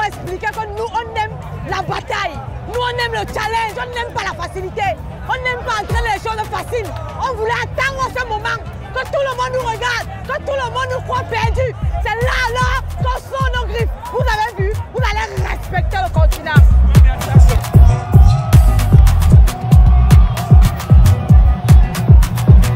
avons expliqué que nous, on aime la bataille. Nous, on aime le challenge, on n'aime pas la facilité. On n'aime pas entraîner les choses faciles. On voulait attendre ce moment que tout le monde nous regarde, que tout le monde nous croit perdus. C'est là alors qu'on sort nos griffes. Vous avez vu, vous allez respecter le continent.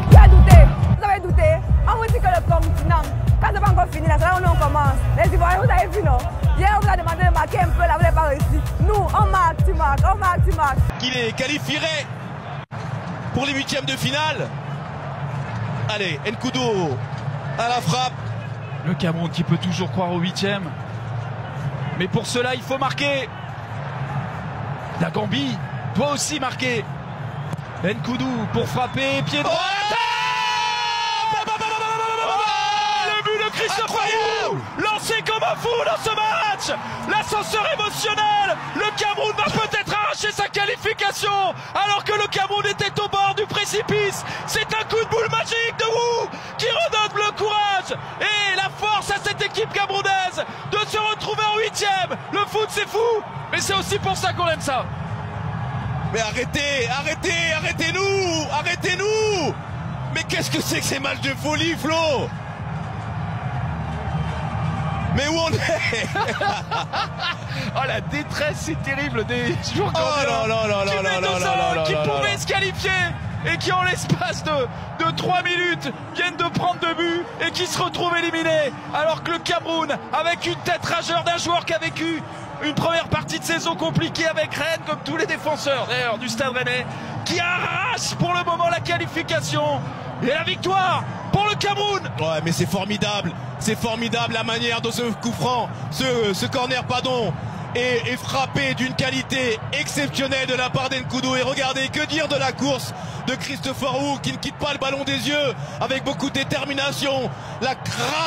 Vous avez douté. On vous dit que le continent, quand c'est pas encore fini, là, c'est là où on commence. Les Ivoiriens, vous avez vu, non? Hier, on vous a demandé de marquer un peu, là, vous n'avez pas réussi. Nous, on marque, tu marques, on marque, tu marques. Qu'il est qualifié pour les huitièmes de finale. Allez, Nkoudou à la frappe. Le Cameroun qui peut toujours croire au huitième. Mais pour cela, il faut marquer. La Gambie doit aussi marquer. Nkoudou pour frapper, pied droit. Le but de Christophe Ayou, lancé comme un fou dans ce match. L'ascenseur émotionnel. Le Cameroun va peut-être arracher sa qualification alors que le Cameroun était au bord du précipice. C'est un coup de boule magique de Wu qui redonne le courage et la force à cette équipe camerounaise de se retrouver en huitième. Le foot c'est fou, mais c'est aussi pour ça qu'on aime ça. Mais arrêtez-nous. Mais qu'est-ce que c'est que ces matchs de folie, Flo? Mais où on est? Oh la détresse, c'est terrible des joueurs qui pouvaient se qualifier et qui en l'espace de 3 minutes viennent de prendre 2 buts et qui se retrouvent éliminés. Alors que le Cameroun, avec une tête rageur d'un joueur qui a vécu une première partie de saison compliquée avec Rennes, comme tous les défenseurs d'ailleurs du Stade Rennais, qui arrache pour le moment la qualification et la victoire pour le Cameroun. Ouais, mais c'est formidable la manière dont ce coup franc, ce corner pardon, est frappé d'une qualité exceptionnelle de la part d'Nkoudou. Et regardez, que dire de la course de Christopher Wu qui ne quitte pas le ballon des yeux avec beaucoup de détermination, la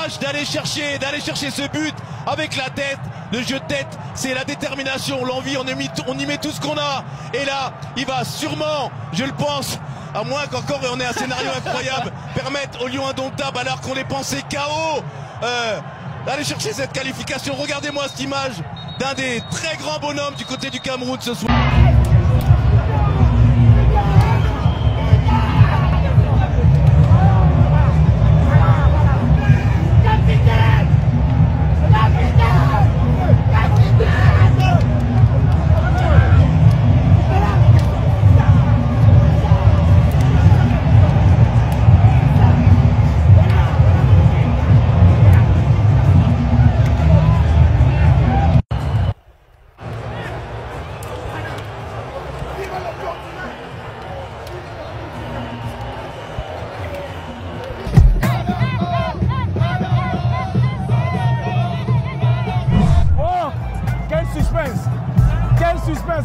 rage d'aller chercher ce but avec la tête. Le jeu de tête, c'est la détermination, l'envie, on y met tout ce qu'on a. Et là, il va sûrement, je le pense, à moins qu'encore on ait un scénario incroyable, permettre aux Lions indomptables, alors qu'on les pensait KO, d'aller chercher cette qualification. Regardez-moi cette image d'un des très grands bonhommes du côté du Cameroun ce soir.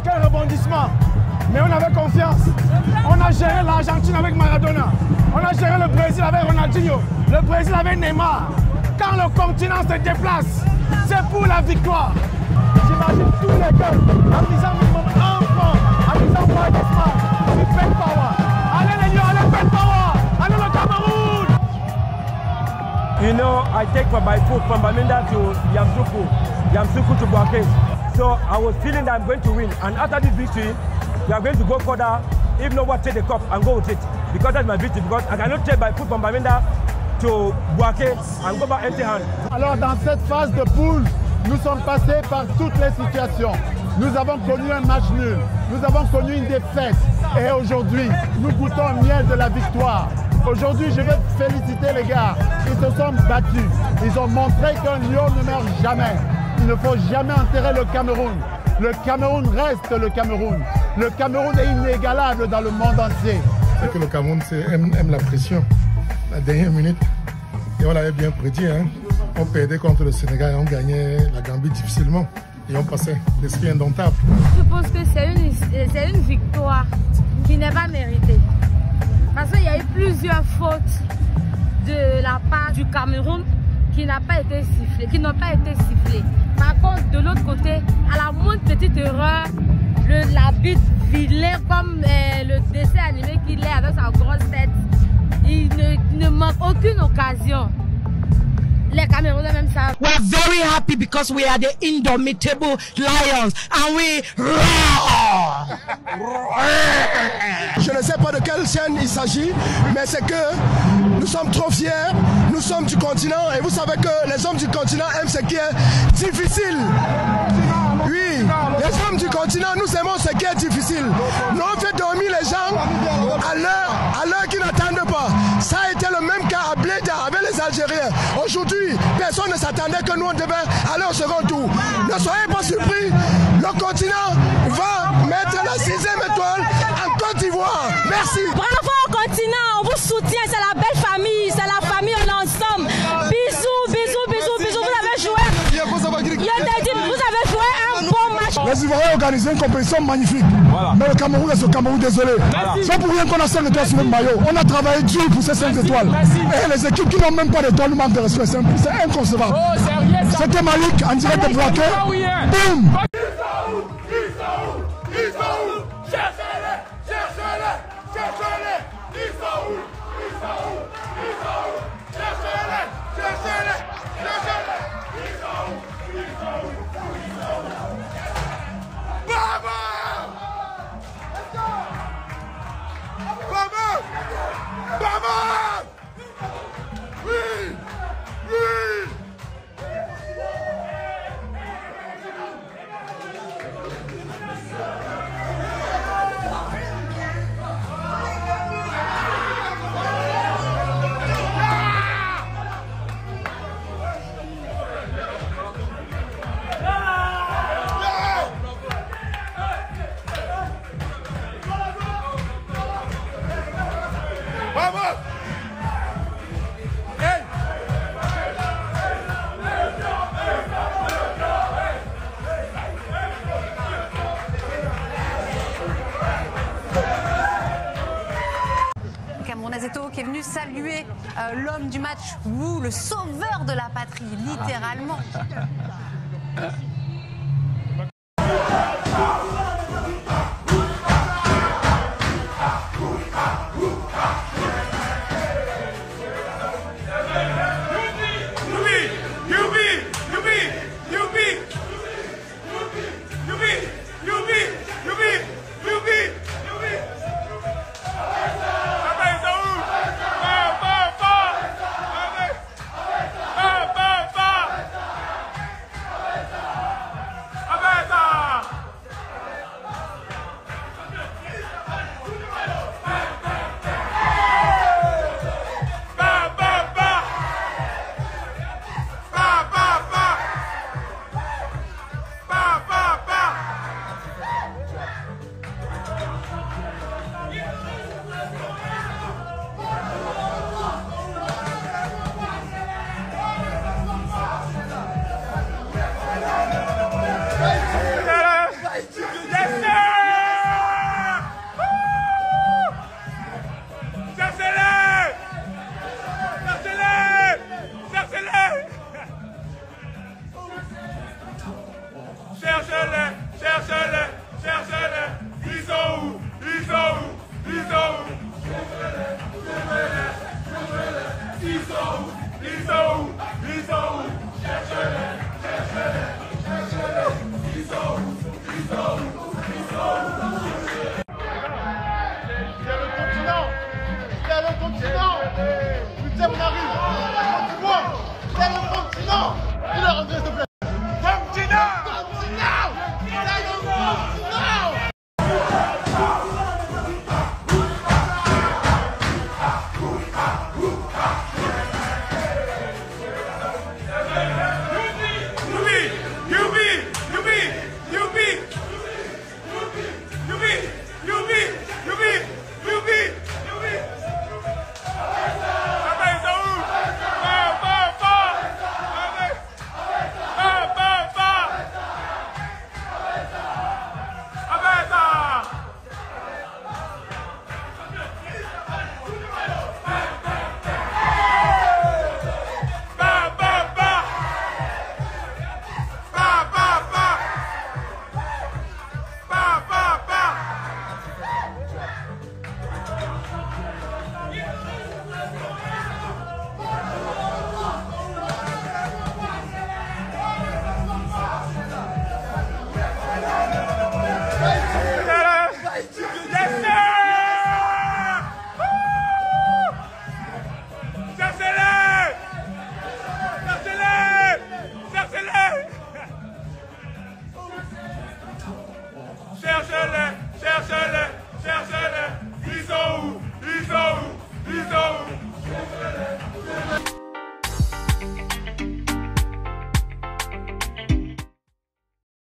Quel rebondissement. Mais on avait confiance. On a géré l'Argentine avec Maradona. On a géré le Brésil avec Ronaldinho. Le Brésil avec Neymar. Quand le continent se déplace, c'est pour la victoire. J'imagine tous les gars en disant minimum un franc, en disant pas d'espoir. C'est Pen Power. Allez les Lions, allez Pen Power. Allez le Cameroun. You know, I take from my foot from Bamenda to Yamsuku to Bouaké. So I was feeling that I'm going to win. And after this victory, we are going to go further. If no one take the cup and go with it. Because that's my victory. Because I cannot take my foot from Bamenda to Bouaké and go back empty hand. Alors dans cette phase de poule, nous sommes passés par toutes les situations. Nous avons connu un match nul. Nous avons connu une défaite. Et aujourd'hui, nous goûtons le miel de la victoire. Aujourd'hui, je veux féliciter les gars. Ils se sont battus. Ils ont montré qu'un lion ne meurt jamais. Il ne faut jamais enterrer le Cameroun. Le Cameroun reste le Cameroun. Le Cameroun est inégalable dans le monde entier. C'est que le Cameroun aime la pression. La dernière minute, et on l'avait bien prédit, hein. On perdait contre le Sénégal et on gagnait la Gambie difficilement. Et on passait l'esprit indomptable. Je pense que c'est une victoire qui n'est pas méritée. Parce qu'il y a eu plusieurs fautes de la part du Cameroun qui n'ont pas été sifflées. Par contre, de l'autre côté, à la moindre petite erreur, l'arbitre vilain comme le dessin animé qu'il est avec sa grosse tête, il ne manque aucune occasion. Les Camerounais même savent. We are very happy because we are the indomitable lions and we roar. Je ne sais pas de quelle chaîne il s'agit, mais c'est que nous sommes trop fiers, nous sommes du continent et vous savez que les hommes du continent aiment ce qui est difficile. Oui, les hommes du continent, nous aimons ce qui est difficile. Nous on fait dormir les gens à l'heure qu'ils n'attendent pas. Ça a été le même cas à Bleda avec les Algériens. Aujourd'hui, personne ne s'attendait que nous on devait aller au second tour. Ne soyez pas surpris, le continent va mettre la 6e étoile en Côte d'Ivoire. Merci. Bravo au continent, on vous soutient, c'est la belle famille, c'est la famille, on est ensemble. Bisous, bisous, bisous, bisous. Vous avez joué. Vous avez joué un bon match. Les Ivoiriens ont organisé une compétition magnifique. Voilà. Mais le Cameroun est au Cameroun, désolé. C'est pour rien qu'on a 5 étoiles sur le maillot. On a travaillé dur pour ces 5 étoiles. Et les équipes qui n'ont même pas d'étoiles nous manquent de respect. C'est inconcevable. C'était Malik en direct de Boaké. Boum. Qui est venu saluer l'homme du match, Wu, le sauveur de la patrie, littéralement.